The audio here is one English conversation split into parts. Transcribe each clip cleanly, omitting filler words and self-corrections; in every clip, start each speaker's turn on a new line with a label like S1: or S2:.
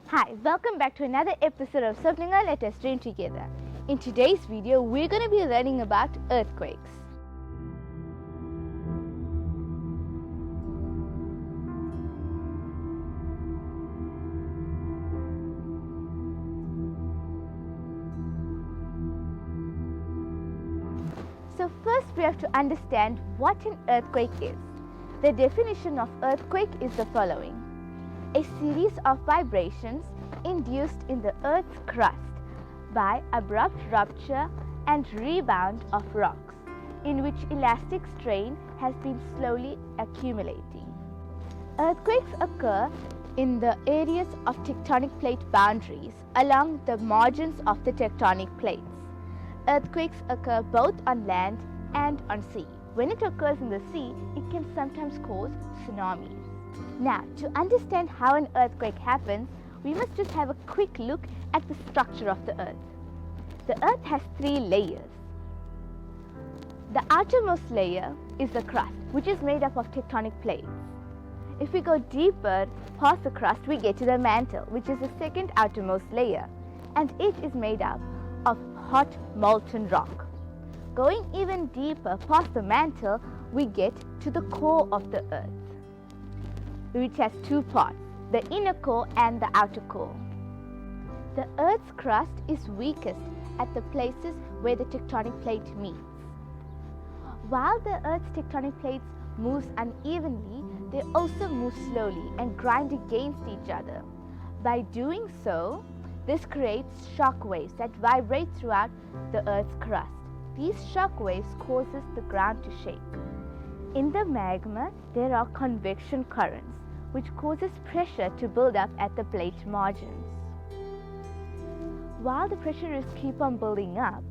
S1: Hi, welcome back to another episode of Sapninga Let Us Dream Together. In today's video, we're going to be learning about earthquakes. So first we have to understand what an earthquake is. The definition of earthquake is the following. A series of vibrations induced in the Earth's crust by abrupt rupture and rebound of rocks, in which elastic strain has been slowly accumulating. Earthquakes occur in the areas of tectonic plate boundaries along the margins of the tectonic plates. Earthquakes occur both on land and on sea. When it occurs in the sea, it can sometimes cause tsunamis. Now, to understand how an earthquake happens, we must just have a quick look at the structure of the Earth. The Earth has three layers. The outermost layer is the crust, which is made up of tectonic plates. If we go deeper past the crust, we get to the mantle, which is the second outermost layer, and it is made up of hot molten rock. Going even deeper past the mantle, we get to the core of the Earth, which has two parts, the inner core and the outer core. The Earth's crust is weakest at the places where the tectonic plate meets. While the Earth's tectonic plates moves unevenly, they also move slowly and grind against each other. By doing so, this creates shock waves that vibrate throughout the Earth's crust. These shock waves causes the ground to shake. In the magma, there are convection currents, which causes pressure to build up at the plate margins. While the pressure is keep on building up,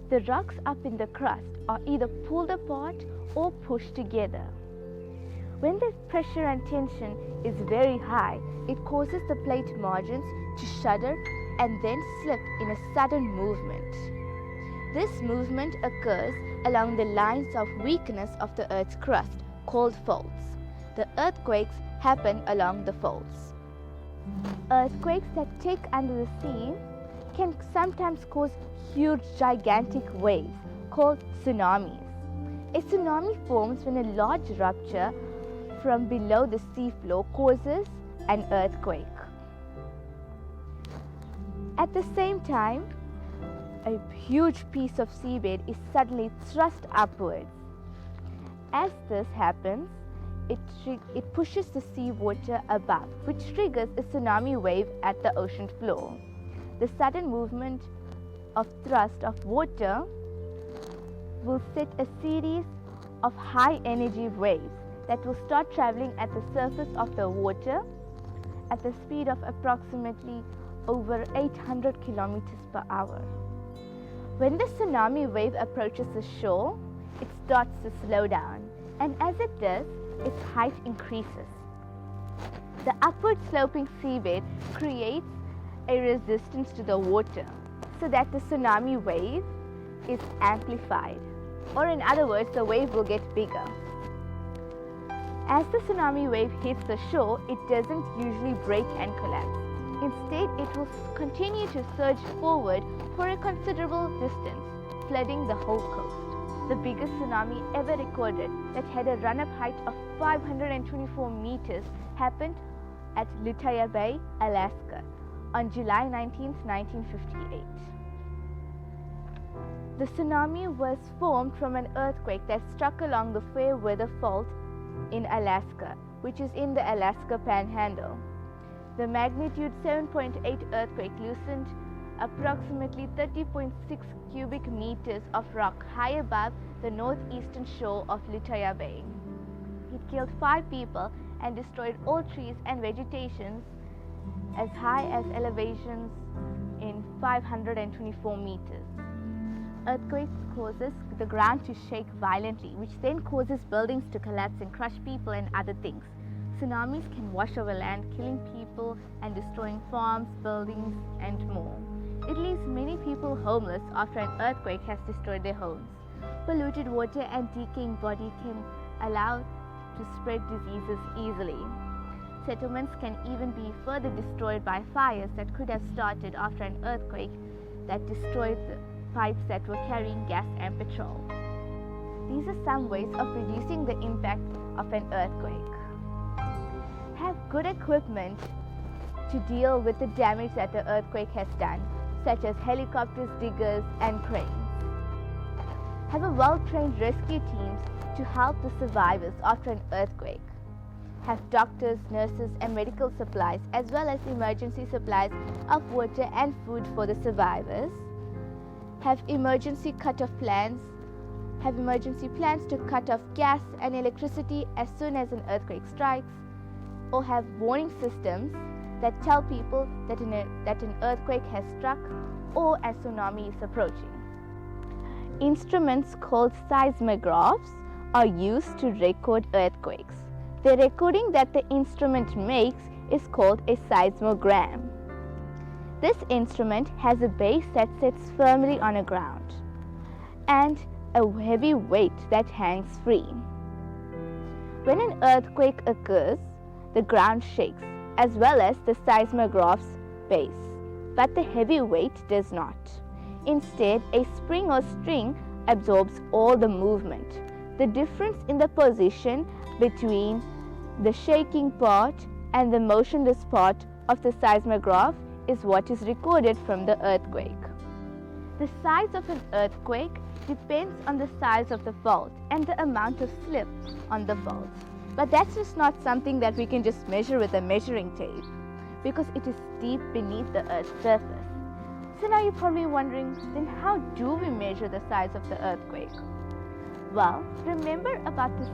S1: the rocks up in the crust are either pulled apart or pushed together. When the pressure and tension is very high, it causes the plate margins to shudder and then slip in a sudden movement. This movement occurs along the lines of weakness of the Earth's crust, called faults. The earthquakes happen along the faults. Earthquakes that take under the sea can sometimes cause huge, gigantic waves called tsunamis. A tsunami forms when a large rupture from below the seafloor causes an earthquake. At the same time, a huge piece of seabed is suddenly thrust upwards. As this happens, it pushes the seawater above, which triggers a tsunami wave at the ocean floor. The sudden movement of thrust of water will set a series of high energy waves that will start traveling at the surface of the water at the speed of approximately over 800 kilometers per hour. When the tsunami wave approaches the shore, it starts to slow down, and as it does, its height increases. The upward sloping seabed creates a resistance to the water so that the tsunami wave is amplified, or in other words, the wave will get bigger. As the tsunami wave hits the shore, it doesn't usually break and collapse. Instead, it will continue to surge forward for a considerable distance, flooding the whole coast. The biggest tsunami ever recorded that had a run-up height of 524 meters happened at Lituya Bay, Alaska, on July 19, 1958. The tsunami was formed from an earthquake that struck along the Fairweather Fault in Alaska, which is in the Alaska Panhandle. The magnitude 7.8 earthquake loosened approximately 30.6 cubic meters of rock high above the northeastern shore of Lituya Bay. It killed 5 people and destroyed all trees and vegetation as high as elevations in 524 meters. Earthquakes causes the ground to shake violently, which then causes buildings to collapse and crush people and other things. Tsunamis can wash over land, killing people and destroying farms, buildings, and more. It leaves many people homeless after an earthquake has destroyed their homes. Polluted water and decaying body can allow to spread diseases easily. settlements can even be further destroyed by fires that could have started after an earthquake that destroyed the pipes that were carrying gas and petrol. These are some ways of reducing the impact of an earthquake. Have good equipment to deal with the damage that the earthquake has done, such as helicopters, diggers, and cranes. Have a well-trained rescue teams to help the survivors after an earthquake. Have doctors, nurses, and medical supplies, as well as emergency supplies of water and food for the survivors. Have emergency cut-off plans. Have emergency plans to cut off gas and electricity as soon as an earthquake strikes. Or have warning systems that tell people that an earthquake has struck or a tsunami is approaching. Instruments called seismographs are used to record earthquakes. The recording that the instrument makes is called a seismogram. This instrument has a base that sits firmly on a ground and a heavy weight that hangs free. When an earthquake occurs, the ground shakes as well as the seismograph's base, but the heavy weight does not. Instead, a spring or string absorbs all the movement. The difference in the position between the shaking part and the motionless part of the seismograph is what is recorded from the earthquake. The size of an earthquake depends on the size of the fault and the amount of slip on the fault. But that's just not something that we can just measure with a measuring tape, because it is deep beneath the Earth's surface. So now you're probably wondering, then how do we measure the size of the earthquake? Well, remember about the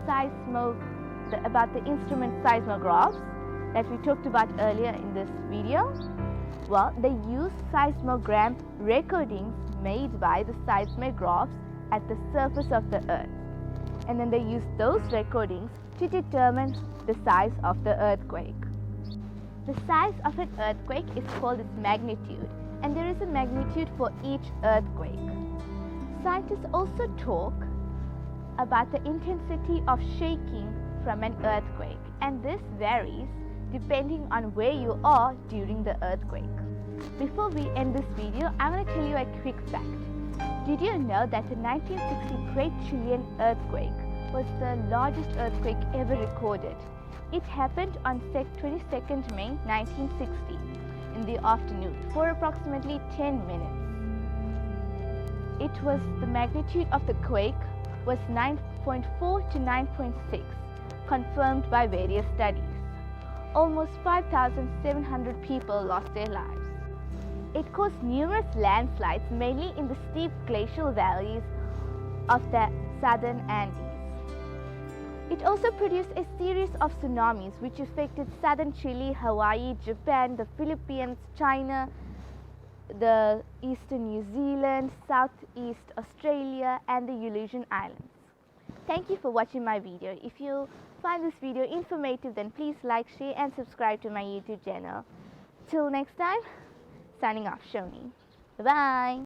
S1: instrument seismographs that we talked about earlier in this video? Well, they use seismogram recordings made by the seismographs at the surface of the Earth. And then they use those recordings to determine the size of the earthquake. The size of an earthquake is called its magnitude, and there is a magnitude for each earthquake. Scientists also talk about the intensity of shaking from an earthquake, and this varies depending on where you are during the earthquake. Before we end this video, I want to tell you a quick fact. Did you know that the 1960 Great Chilean earthquake was the largest earthquake ever recorded? It happened on 22nd May 1960 in the afternoon for approximately 10 minutes. The magnitude of the quake was 9.4 to 9.6, confirmed by various studies. Almost 5,700 people lost their lives. It caused numerous landslides, mainly in the steep glacial valleys of the southern Andes. It also produced a series of tsunamis which affected southern Chile, Hawaii, Japan, the Philippines, China, the eastern New Zealand, southeast Australia, and the Aleutian Islands. Thank you for watching my video. If you find this video informative, then please like, share, and subscribe to my YouTube channel. Till next time, signing off, Shoni. Bye-bye.